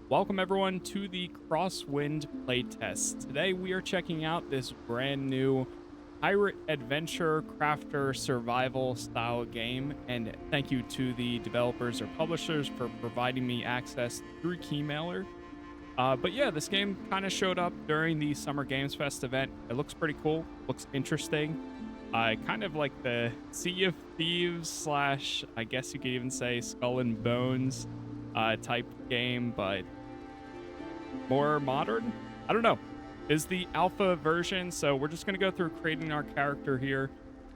Welcome everyone to the Crosswind playtest. Today we are checking out this brand new pirate adventure crafter survival style game, and thank you to the developers or publishers for providing me access through Keymailer. But yeah, this game kind of showed up during the Summer Games Fest event. It looks pretty cool, looks interesting. Kind of like the Sea of Thieves slash, I guess you could even say, Skull and Bones type game, but more modern. I don't know. Is the alpha version, so we're just gonna go through creating our character here,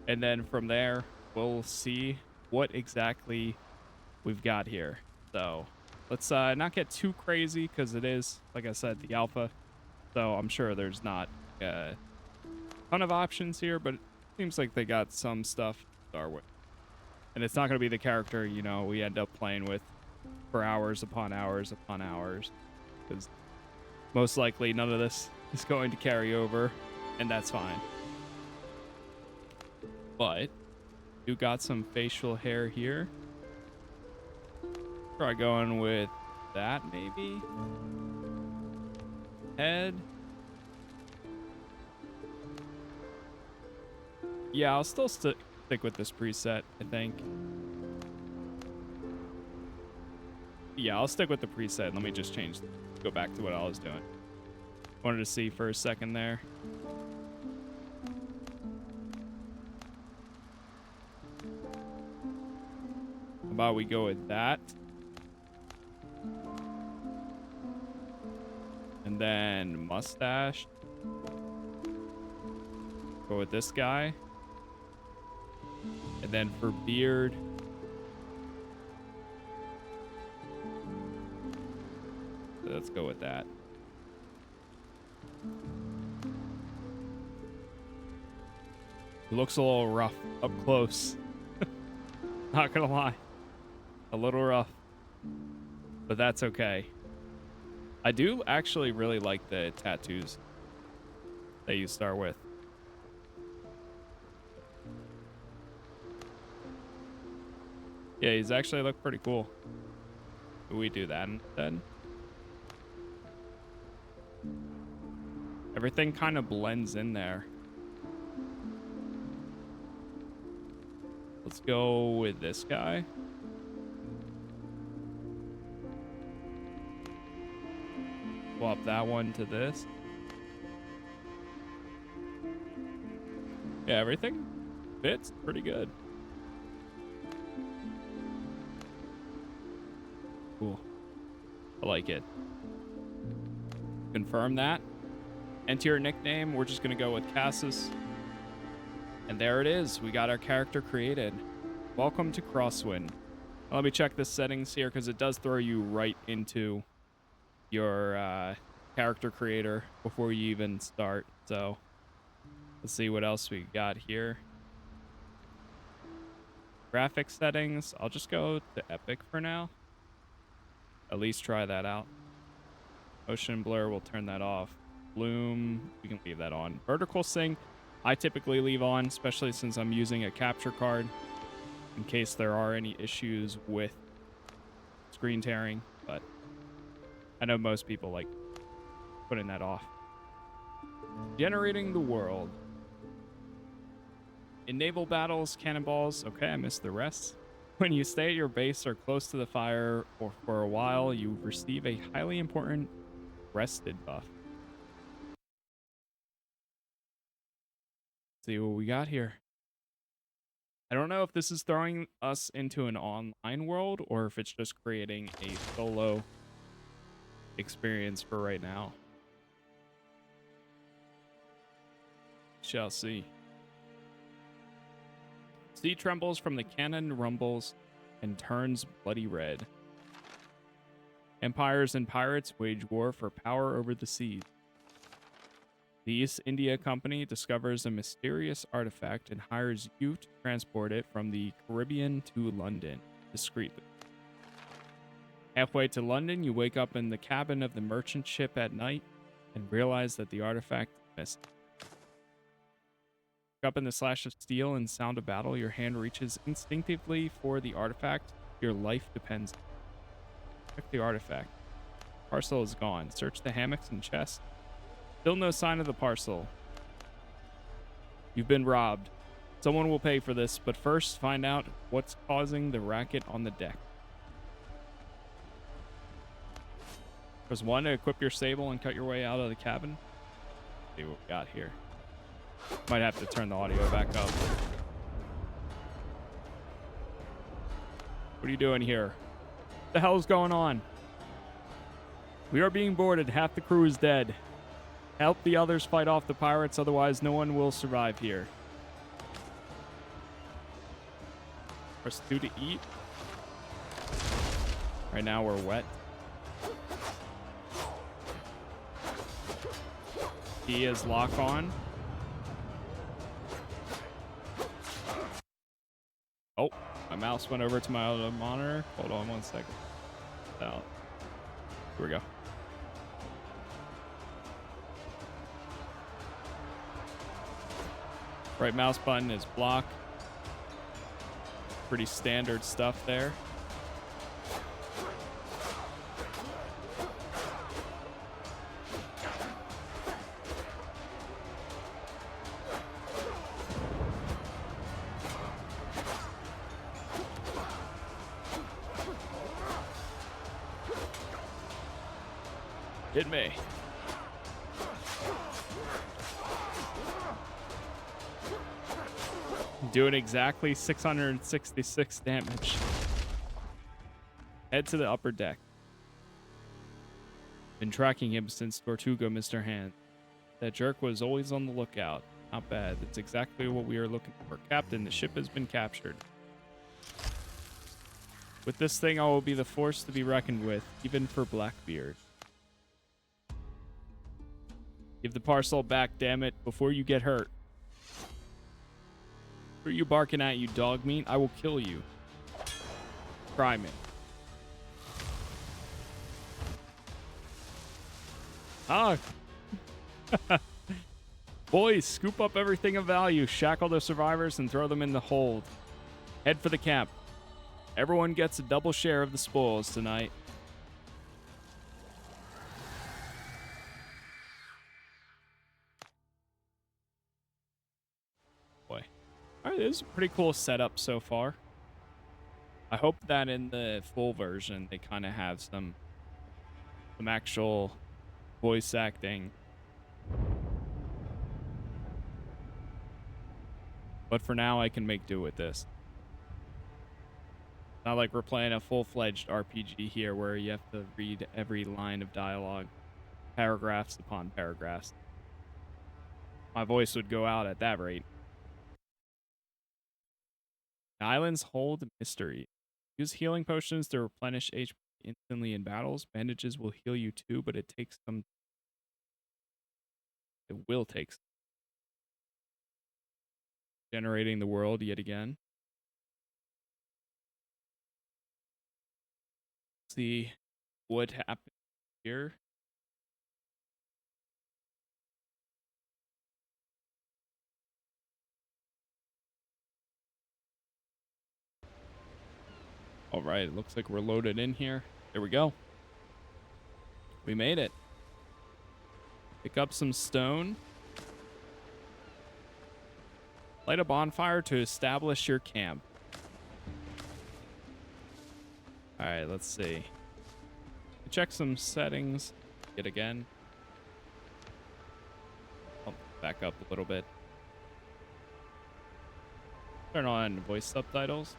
and then from there we'll see what exactly we've got here. So let's not get too crazy because it is, like I said, the alpha. So I'm sure there's not a ton of options here, but it seems like they got some stuff to start with. And it's not gonna be the character, you know, we end up playing with for hours upon hours upon hours, because most likely none of this is going to carry over, and that's fine. But you got some facial hair here. Try going with that, maybe. Head. Yeah, I'll still stick with this preset, I think. Yeah, I'll stick with the preset. Let me just go back to what I was doing. Wanted to see for a second there. How about we go with that? And then mustache. Go with this guy. And then for beard, let's go with that. It looks a little rough up close. Not gonna lie. A little rough. But that's okay. I do actually really like the tattoos that you start with. Yeah, he's actually look pretty cool. We do that instead. Everything kind of blends in there. Let's go with this guy. Swap that one to this. Yeah, everything fits pretty good. Cool. I like it. Confirm that. Enter your nickname. We're just going to go with Casas. And there it is. We got our character created. Welcome to Crosswind. Let me check the settings here because it does throw you right into your character creator before you even start. So let's see what else we got here. Graphic settings. I'll just go to Epic for now. At least try that out. Motion blur, we'll turn that off. Bloom, we can leave that on. Vertical sync, I typically leave on, especially since I'm using a capture card in case there are any issues with screen tearing, but I know most people like putting that off. Generating the world. In naval battles, cannonballs, okay, I missed the rest. When you stay at your base or close to the fire or for a while, you receive a highly important rested buff. Let's see what we got here. I don't know if this is throwing us into an online world or if it's just creating a solo experience for right now. Shall see. Sea trembles from the cannon rumbles and turns bloody red. Empires and pirates wage war for power over the seas. The East India Company discovers a mysterious artifact and hires you to transport it from the Caribbean to London discreetly. Halfway to London, you wake up in the cabin of the merchant ship at night and realize that the artifact is missing. Up in the slash of steel and sound of battle, your hand reaches instinctively for the artifact. Your life depends on it. Check the artifact. Parcel is gone. Search the hammocks and chests. Still no sign of the parcel. You've been robbed. Someone will pay for this, but first find out what's causing the racket on the deck. Press 1 to equip your sable and cut your way out of the cabin. Let's see what we got here. Might have to turn the audio back up. What are you doing here? What the hell's going on? We are being boarded. Half the crew is dead. Help the others fight off the pirates, otherwise no one will survive here. Press 2 to eat. Right now we're wet. E is lock on. Oh, my mouse went over to my other monitor. Hold on 1 second. Out. Here we go. Right mouse button is block. Pretty standard stuff there. Hit me. Doing exactly 666 damage. Head to the upper deck. Been tracking him since Tortuga missed her hand. That jerk was always on the lookout. Not bad. That's exactly what we are looking for. Captain, the ship has been captured. With this thing, I will be the force to be reckoned with, even for Blackbeard. Give the parcel back, damn it, before you get hurt. Who are you barking at, you dog meat? I will kill you. Try me. Ah. Boys, scoop up everything of value, shackle the survivors, and throw them in the hold. Head for the camp. Everyone gets a double share of the spoils tonight. Boy. All right, this is a pretty cool setup so far. I hope that in the full version they kind of have some actual voice acting. But for now, I can make do with this. Not like we're playing a full-fledged RPG here where you have to read every line of dialogue, paragraphs upon paragraphs. My voice would go out at that rate. Islands hold mystery. Use healing potions to replenish HP instantly in battles. Bandages will heal you too, but it takes some. It will take some. Generating the world yet again. See what happens here. All right, it looks like we're loaded in here. There we go. We made it. Pick up some stone. Light a bonfire to establish your camp. All right, let's see. Check some settings. Yet again. I'll back up a little bit. Turn on voice subtitles.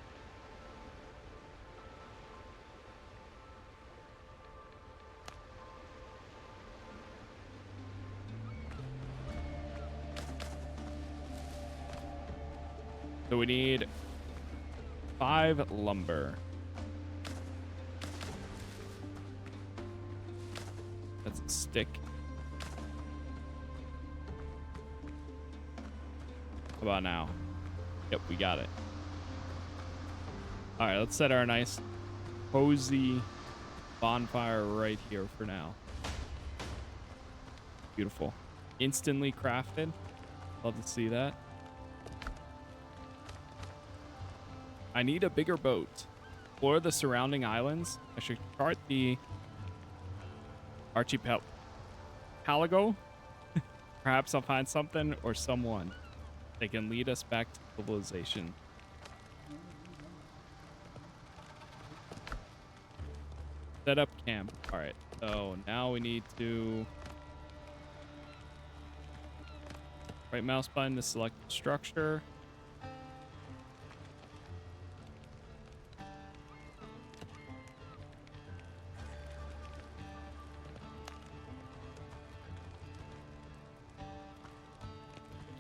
So we need 5 lumber. That's a stick. How about now? Yep, we got it. All right, let's set our nice cozy bonfire right here for now. Beautiful. Instantly crafted. Love to see that. I need a bigger boat. Explore the surrounding islands. I should chart the Archipelago. Perhaps I'll find something or someone that can lead us back to civilization. Set up camp. All right. So now we need to right mouse button to select the structure.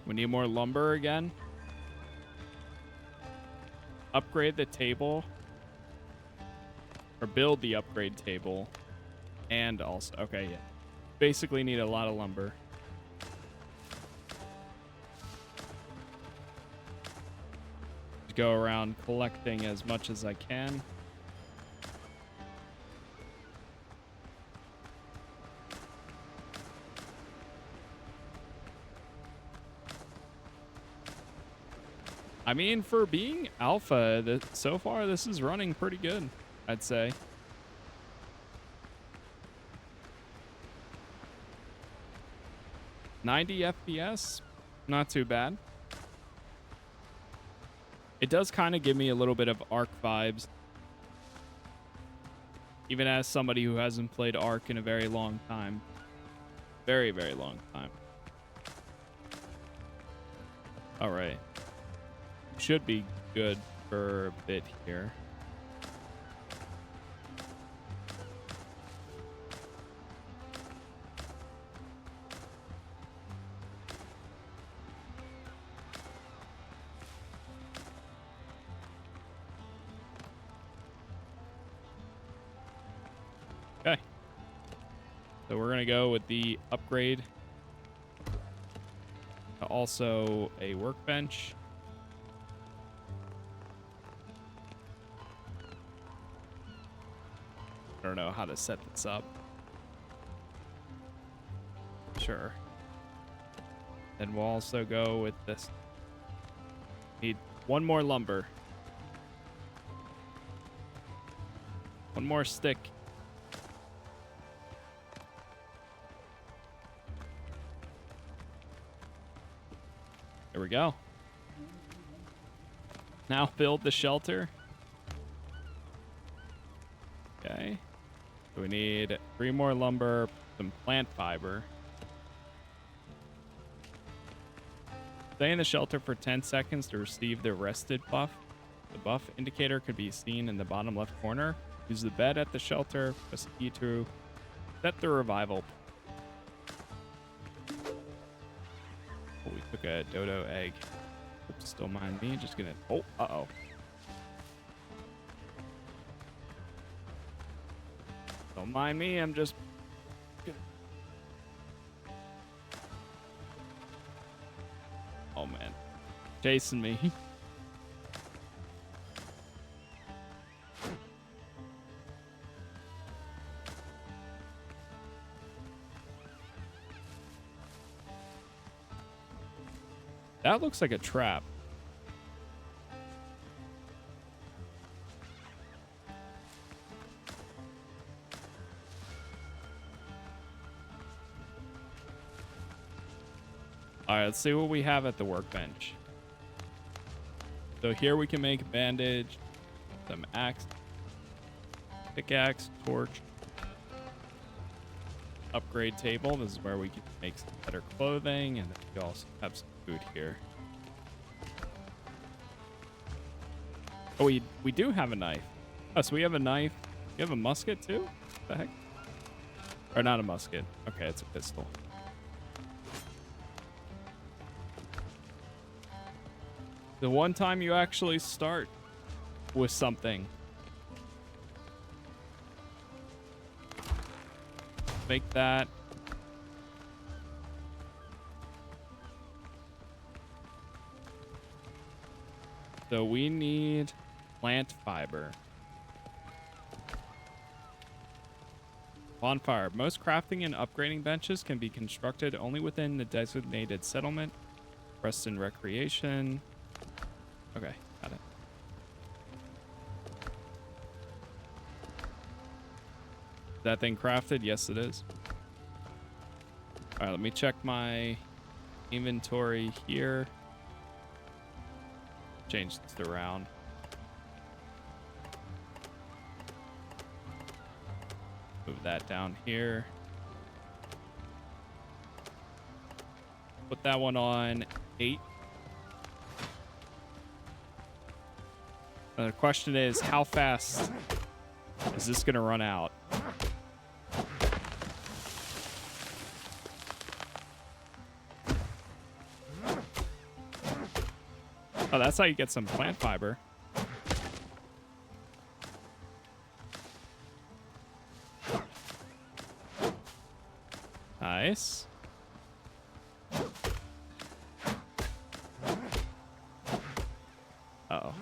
We need more lumber again. Upgrade the table. Or build the upgrade table. And also, okay, yeah. Basically need a lot of lumber. Just go around collecting as much as I can. I mean, for being alpha, so far this is running pretty good, I'd say. $90 FPS, not too bad. It does kind of give me a little bit of Ark vibes. Even as somebody who hasn't played Ark in a very long time. Very, very long time. All right. Should be good for a bit here. Okay. So we're going to go with the upgrade. Also a workbench. I don't know how to set this up. Sure. Then we'll also go with this. Need one more lumber. One more stick. There we go. Now build the shelter. Okay. So we need 3 more lumber, some plant fiber. Stay in the shelter for 10 seconds to receive the rested buff. The buff indicator could be seen in the bottom left corner. Use the bed at the shelter. Press E to set the revival. Oh, we took a dodo egg. Oops, don't mind me. Just gonna. Oh, uh-oh. Don't mind me, I'm just... Oh, man. Chasing me. That looks like a trap. All right, let's see what we have at the workbench. So here we can make a bandage, some axe, pickaxe, torch, upgrade table. This is where we can make some better clothing, and then we also have some food here. Oh, we do have a knife. Oh, so we have a knife. You have a musket too? What the heck? Or not a musket. Okay, it's a pistol. The one time you actually start with something. Make that. So we need plant fiber. Bonfire. Most crafting and upgrading benches can be constructed only within the designated settlement. Rest and recreation. Okay, got it. Is that thing crafted? Yes, it is. All right, let me check my inventory here. Change this around. Move that down here. Put that one on 8. The question is, how fast is this going to run out? Oh, that's how you get some plant fiber. Nice. Uh-oh.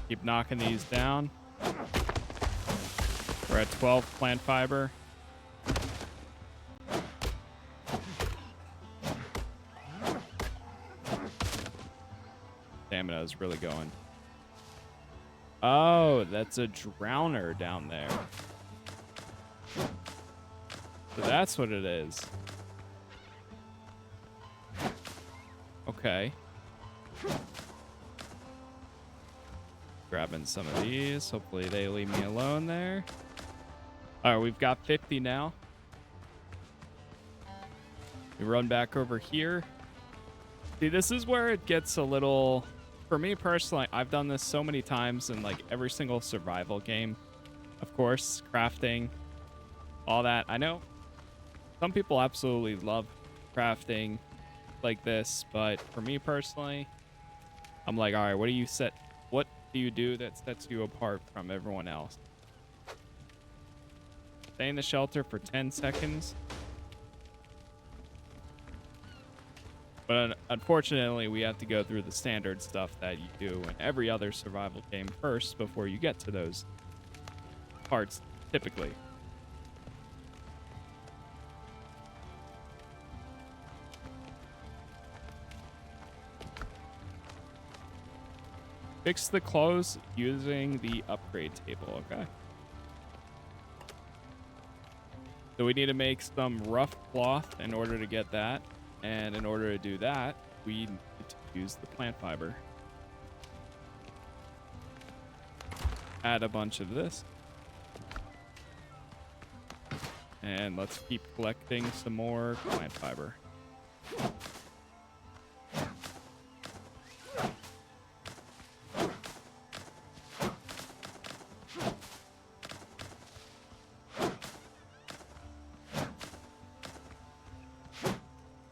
Keep knocking these down. We're at 12 plant fiber. Damn it, I was really going. Oh, that's a drowner down there. So that's what it is. Okay. Grabbing some of these. Hopefully they leave me alone there. All right, we've got 50 now. We run back over here. See, this is where it gets a little... For me personally, I've done this so many times in like every single survival game. Of course, crafting, all that. I know some people absolutely love crafting like this, but for me personally, I'm like, all right, what do you do that sets you apart from everyone else? Stay in the shelter for 10 seconds. But unfortunately, we have to go through the standard stuff that you do in every other survival game first before you get to those parts, typically. Fix the clothes using the upgrade table, okay? So we need to make some rough cloth in order to get that. And in order to do that, we need to use the plant fiber. Add a bunch of this. And let's keep collecting some more plant fiber.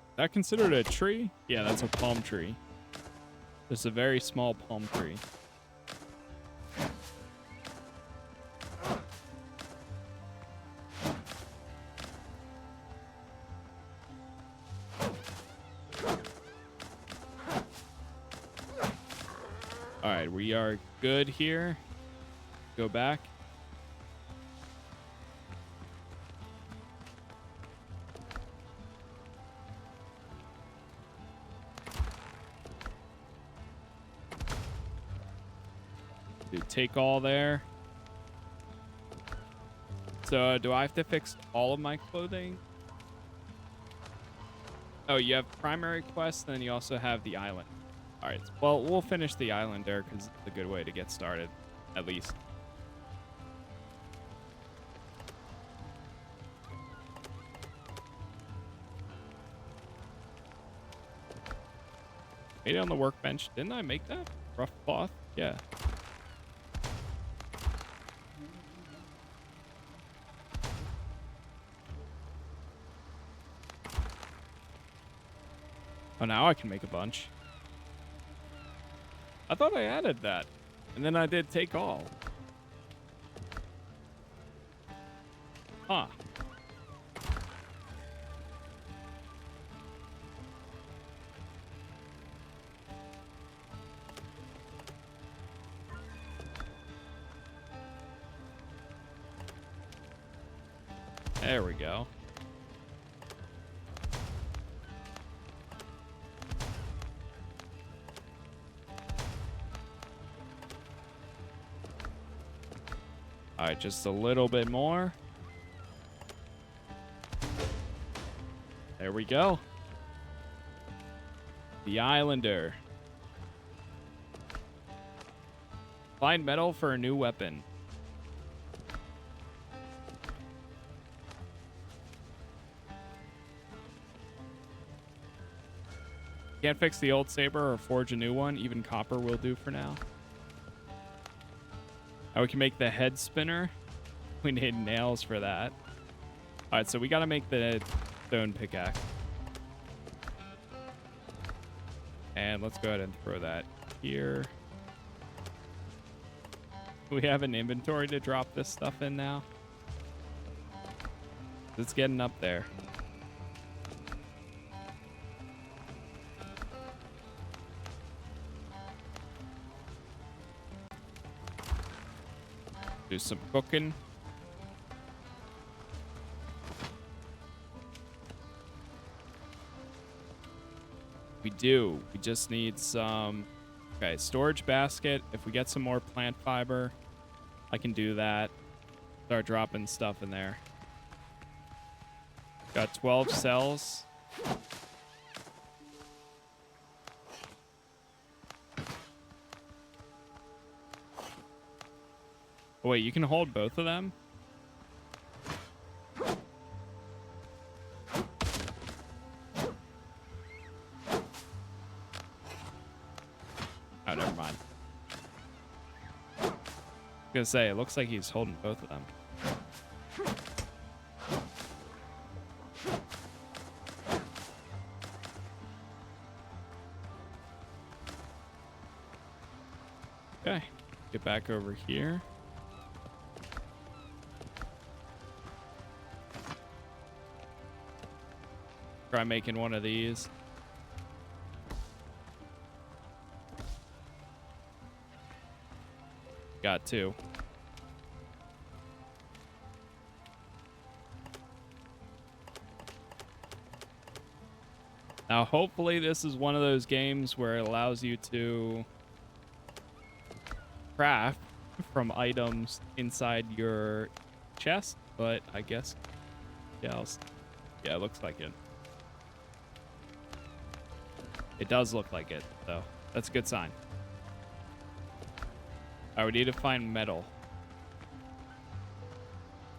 Is that considered a tree? Yeah, that's a palm tree. It's a very small palm tree. All right, we are good here. Go back. Take all there. So do I have to fix all of my clothing? Oh, you have primary quests, then you also have the island. All right, well, we'll finish the island there because it's a good way to get started, at least. Made it on the workbench. Didn't I make that? Rough cloth? Yeah. Oh, now I can make a bunch. I thought I added that. And then I did take all. Huh. There we go. All right, just a little bit more. There we go. The Islander. Find metal for a new weapon. Can't fix the old saber or forge a new one. Even copper will do for now. Now we can make the head spinner. We need nails for that. All right, so we got to make the stone pickaxe. And let's go ahead and throw that here. We have an inventory to drop this stuff in now. It's getting up there. Do some cooking. We do. We just need some... Okay, storage basket. If we get some more plant fiber, I can do that. Start dropping stuff in there. Got 12 cells. Oh, wait, you can hold both of them? Oh, never mind. I was gonna say, it looks like he's holding both of them. Okay, get back over here. Try making one of these. Got two. Now, hopefully this is one of those games where it allows you to craft from items inside your chest, but I guess, yeah, yeah, it looks like it. It does look like it, so that's a good sign. All right, we need to find metal.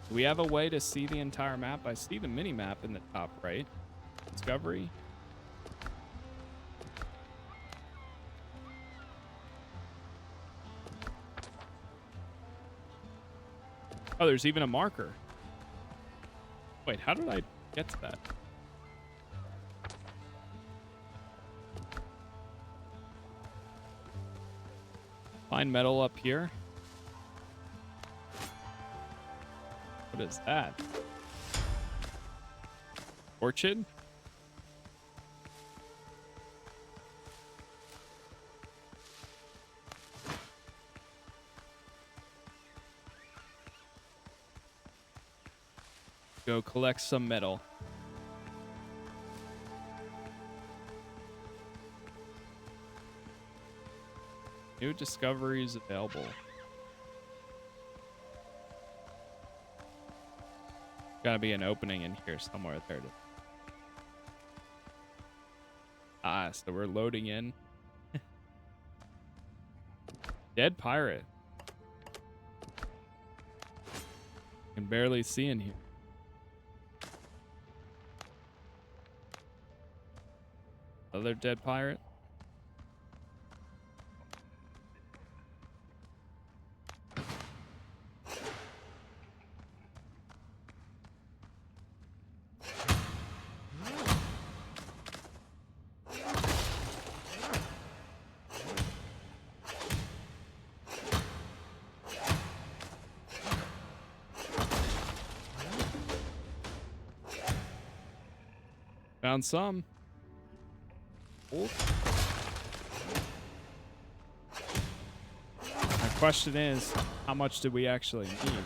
Do we have a way to see the entire map? I see the mini map in the top right. Discovery. Oh, there's even a marker. Wait, how did I get to that? Find metal up here. What is that? Orchid? Go collect some metal. New discoveries available. Gotta be an opening in here somewhere. There it is. Ah, so we're loading in. Dead pirate. Can barely see in here. Other dead pirate. Found some. Oh. My question is, how much do we actually need?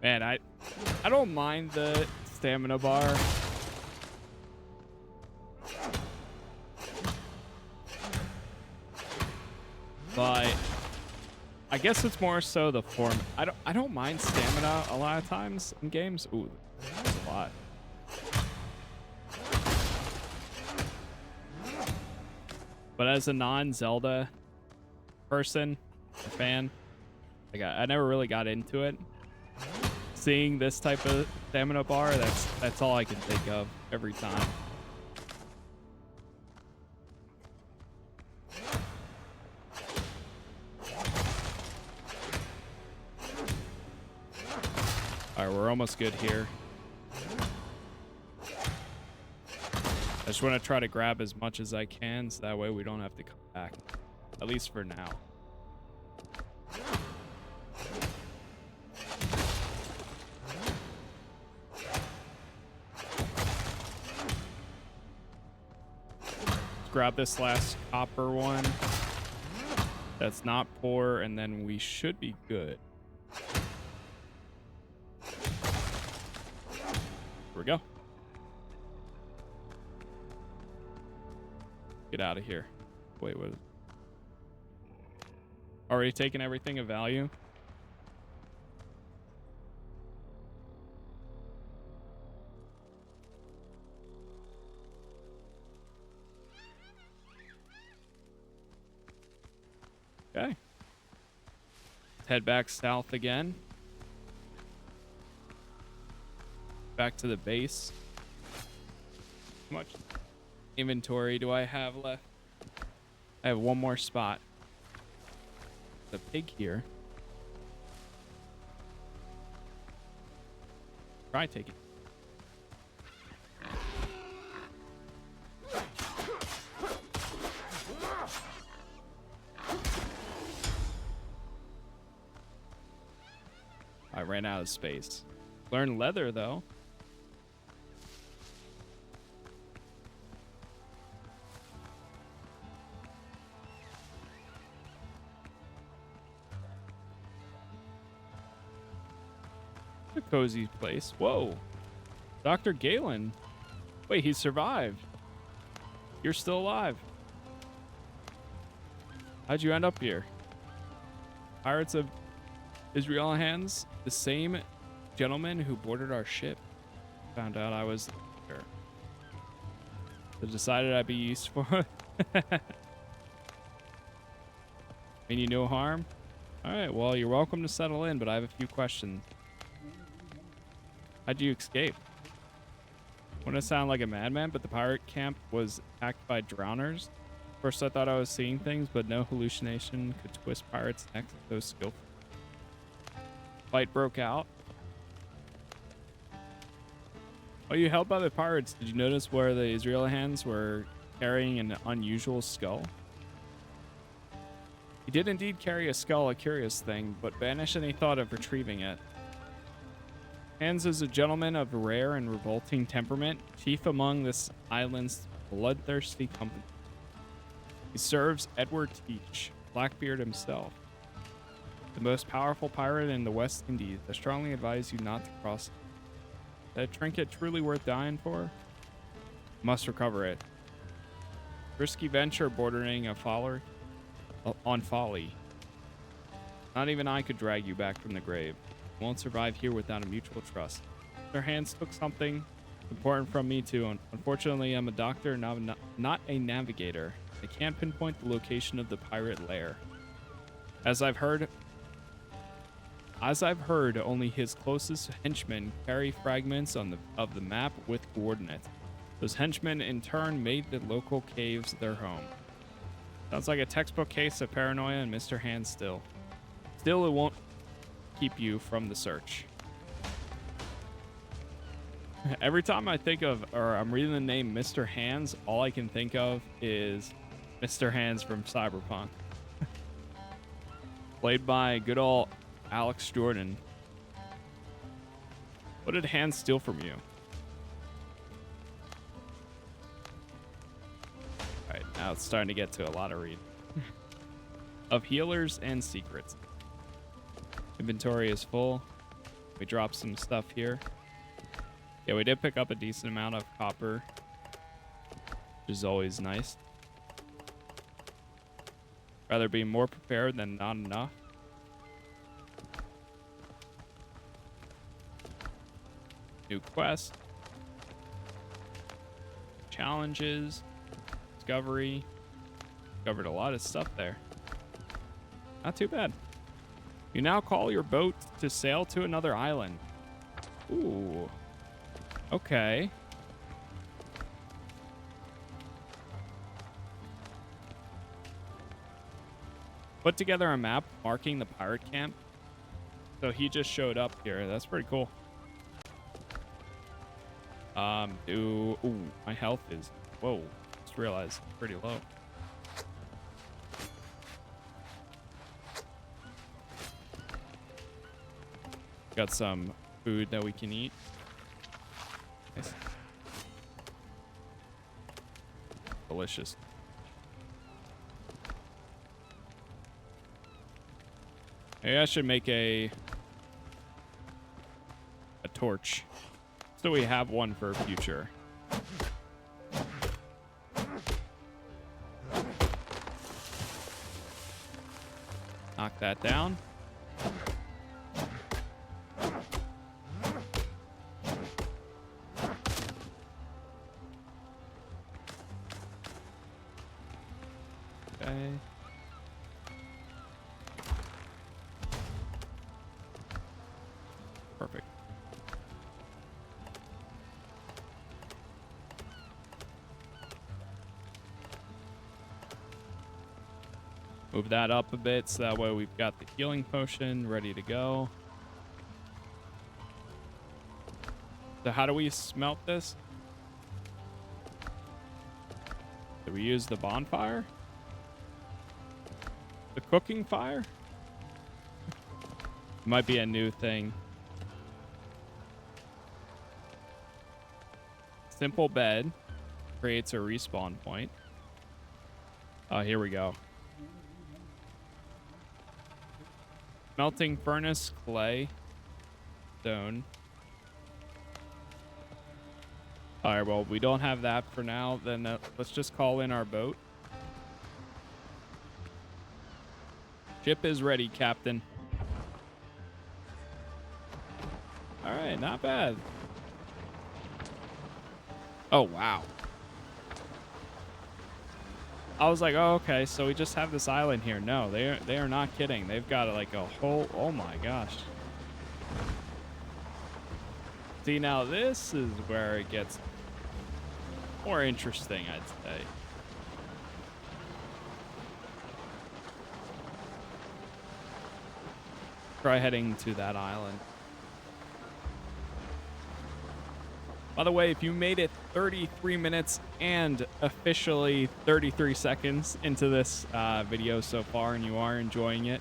Man, I don't mind the stamina bar. But I guess it's more so the form. I don't mind stamina a lot of times in games. Ooh, that's a lot. But as a non-Zelda person, a fan, like I never really got into it. Seeing this type of stamina bar, that's all I can think of every time. All right, we're almost good here. I just want to try to grab as much as I can so that way we don't have to come back, at least for now. Let's grab this last copper one. That's not poor, and then we should be good. Here we go. Get out of here. Wait, what? Already taken everything of value? Okay. Let's head back south again. Back to the base. How much inventory do I have left? I have one more spot. The pig here. Try taking. I ran out of space. Learn leather though. A cozy place. Whoa. Dr. Galen. Wait, he survived. You're still alive. How'd you end up here? Pirates of Israel hands? The same gentleman who boarded our ship. Found out I was there. So decided I'd be useful. Mean you no harm? Alright, well, you're welcome to settle in, but I have a few questions. How'd you escape? Wouldn't sound like a madman, but the pirate camp was attacked by drowners. First I thought I was seeing things, but no hallucination could twist pirates' necks so skillful. Fight broke out. Oh, you held by the pirates. Did you notice where the Israeli hands were carrying an unusual skull? He did indeed carry a skull, a curious thing, but banished any thought of retrieving it. Hans is a gentleman of rare and revolting temperament, chief among this island's bloodthirsty company. He serves Edward Teach, Blackbeard himself, the most powerful pirate in the West Indies. I strongly advise you not to cross it. That trinket truly worth dying for? Must recover it. Risky venture bordering on folly. Not even I could drag you back from the grave. You won't survive here without a mutual trust. Their hands took something important from me too. Unfortunately, I'm a doctor, not a navigator. I can't pinpoint the location of the pirate lair. As I've heard, only his closest henchmen carry fragments of the map with coordinates. Those henchmen, in turn, made the local caves their home. Sounds like a textbook case of paranoia and Mr. Hand still. Still, it won't keep you from the search. Every time I think of, or I'm reading the name Mr. Hands, all I can think of is Mr. Hands from Cyberpunk. Played by good old Alex Jordan. What did Hands steal from you? Alright, now it's starting to get to a lot of read. Of healers and secrets. Inventory is full. We drop some stuff here. Yeah, we did pick up a decent amount of copper, which is always nice. Rather be more prepared than not enough. New quest. Challenges. Discovery. Covered a lot of stuff there. Not too bad. You now call your boat to sail to another island. Ooh. Okay. Put together a map marking the pirate camp. So he just showed up here. That's pretty cool. Ooh, my health is, whoa, just realized pretty low. Got some food that we can eat. Nice. Delicious. Maybe I should make a torch so we have one for future. Knock that down. Okay. Perfect. Move that up a bit so that way we've got the healing potion ready to go. So how do we smelt this? Do we use the bonfire? The cooking fire? Might be a new thing. Simple bed creates a respawn point. Oh, here we go. Melting furnace, clay, stone. All right, well, we don't have that for now. Then let's just call in our boat. Ship is ready, Captain. All right, not bad. Oh, wow. I was like, oh, okay, so we just have this island here. No, they are not kidding. They've got like a whole, oh my gosh. See, now this is where it gets more interesting, I'd say. Try heading to that island. By the way, if you made it 33 minutes and officially 33 seconds into this video so far and you are enjoying it,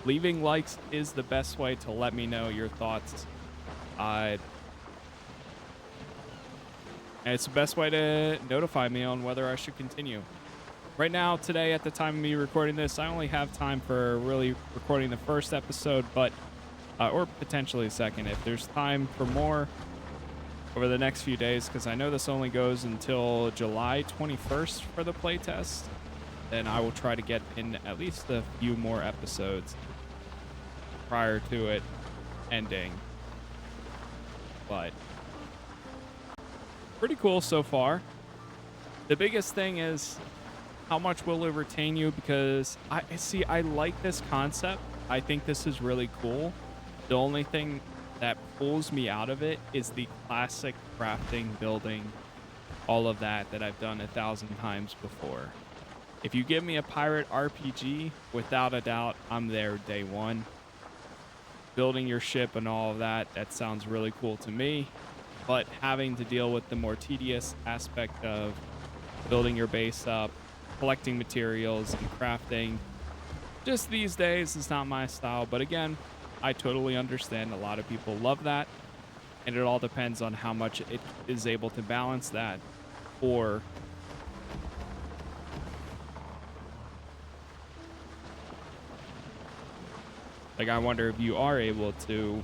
leaving likes is the best way to let me know your thoughts. And it's the best way to notify me on whether I should continue. Right now, today, at the time of me recording this, I only have time for really recording the first episode, but or potentially second if there's time for more over the next few days, because I know this only goes until July 21st for the playtest. Then I will try to get in at least a few more episodes prior to it ending. But pretty cool so far. The biggest thing is how much will it retain you, because I like this concept. I think this is really cool. The only thing that pulls me out of it is the classic crafting, building, all of that I've done 1,000 times before. If you give me a pirate RPG, without a doubt, I'm there day one. Building your ship and all of that sounds really cool to me. But having to deal with the more tedious aspect of building your base up, collecting materials, and crafting, just these days is not my style. But again, I totally understand a lot of people love that, and it all depends on how much it is able to balance that. Or like, I wonder if you are able to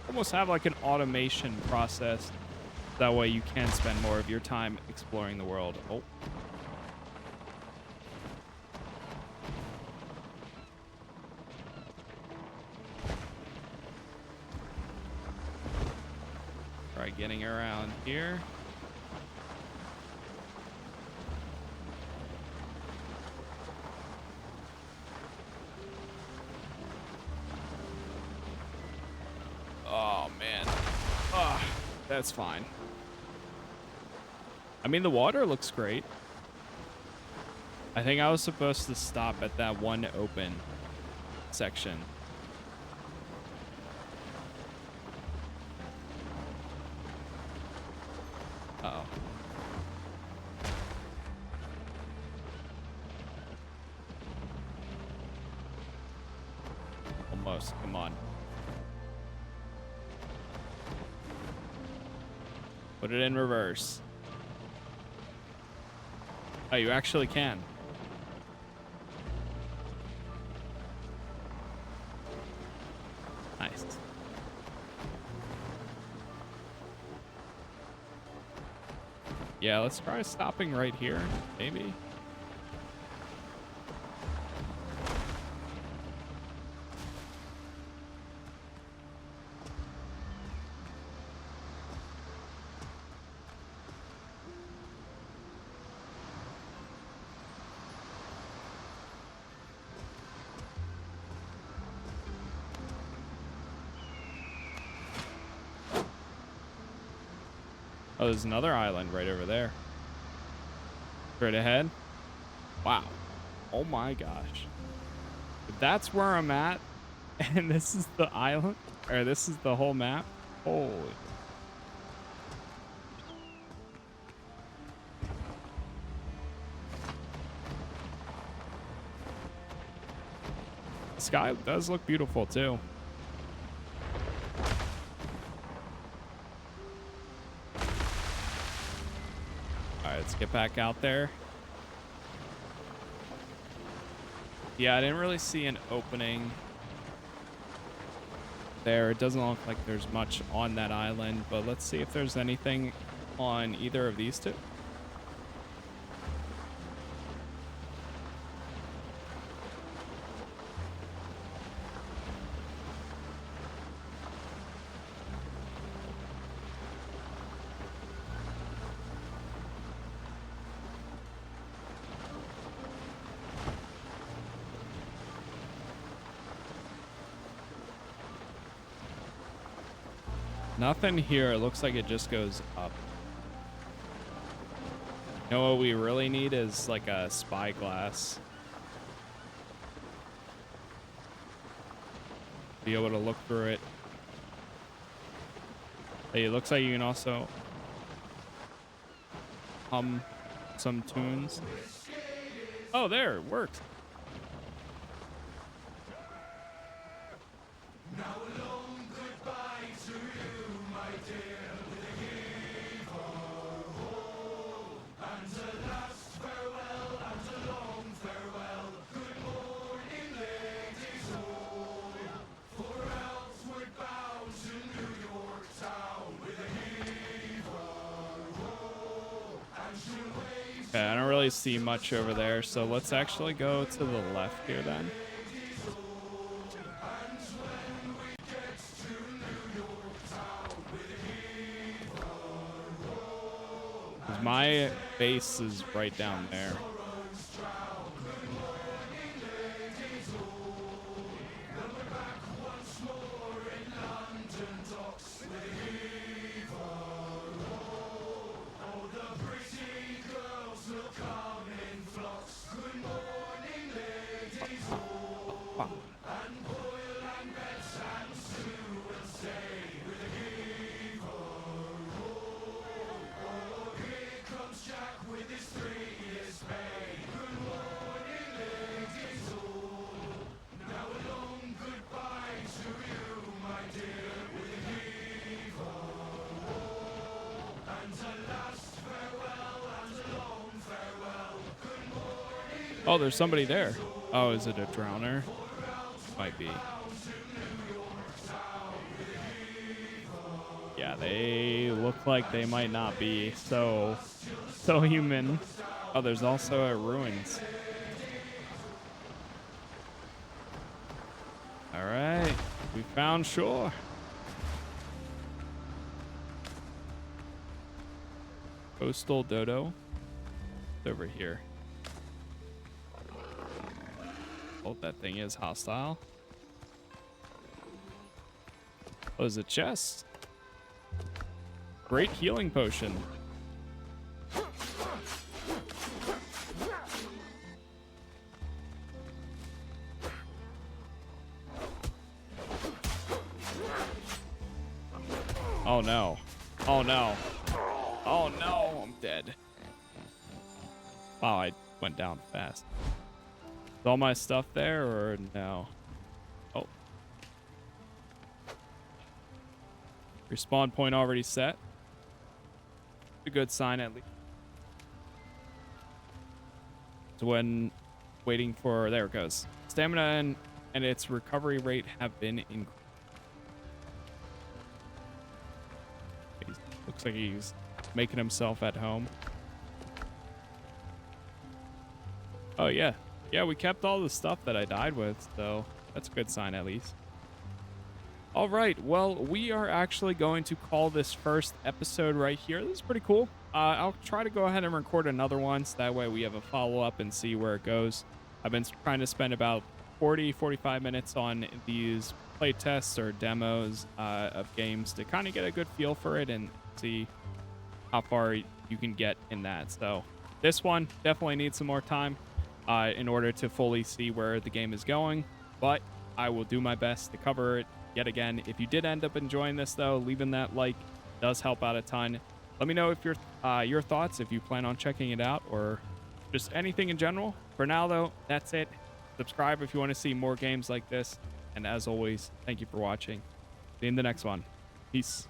almost have like an automation process. That way you can spend more of your time exploring the world. Oh. Try getting around here. Oh, man. Oh, that's fine. I mean, the water looks great. I think I was supposed to stop at that one open section. Uh-oh. Almost. Come on. Put it in reverse. Oh, you actually can. Nice. Yeah, let's try stopping right here, maybe. Oh, there's another island right over there. Straight ahead. Wow. Oh my gosh. If that's where I'm at, and this is the island, or this is the whole map. Holy. The sky does look beautiful too. Let's get back out there. Yeah, I didn't really see an opening there. It doesn't look like there's much on that island, but let's see if there's anything on either of these two. Nothing here. It looks like it just goes up. You know what we really need is like a spyglass. Be able to look through it. Hey, it looks like you can also hum some tunes. Oh, there, it worked. Okay, I don't really see much over there, so let's actually go to the left here then. My base is right down there. Oh, there's somebody there. Oh, is it a drowner? Might be. Yeah, they look like they might not be so human. Oh, there's also a ruins. All right, we found shore. Coastal dodo. It's over here. Oh, that thing is hostile. Oh, there's a chest. Great healing potion. Oh no. Oh no. Oh no, I'm dead. Wow, I went down fast. Is all my stuff there or no? Oh. Respawn point already set. A good sign at least. So when waiting for, there it goes. Stamina and its recovery rate have been increased. Looks like he's making himself at home. Oh yeah. Yeah, we kept all the stuff that I died with, so that's a good sign at least. All right, well, we are actually going to call this first episode right here. This is pretty cool. I'll try to go ahead and record another one, so that way we have a follow-up and see where it goes. I've been trying to spend about 45 minutes on these playtests or demos of games to kind of get a good feel for it and see how far you can get in that. So this one definitely needs some more time in order to fully see where the game is going, but I will do my best to cover it yet again. If you did end up enjoying this, though, leaving that like does help out a ton. Let me know if your thoughts, if you plan on checking it out or just anything in general. For now, though, that's it. Subscribe if you want to see more games like this. And as always, thank you for watching. See you in the next one. Peace.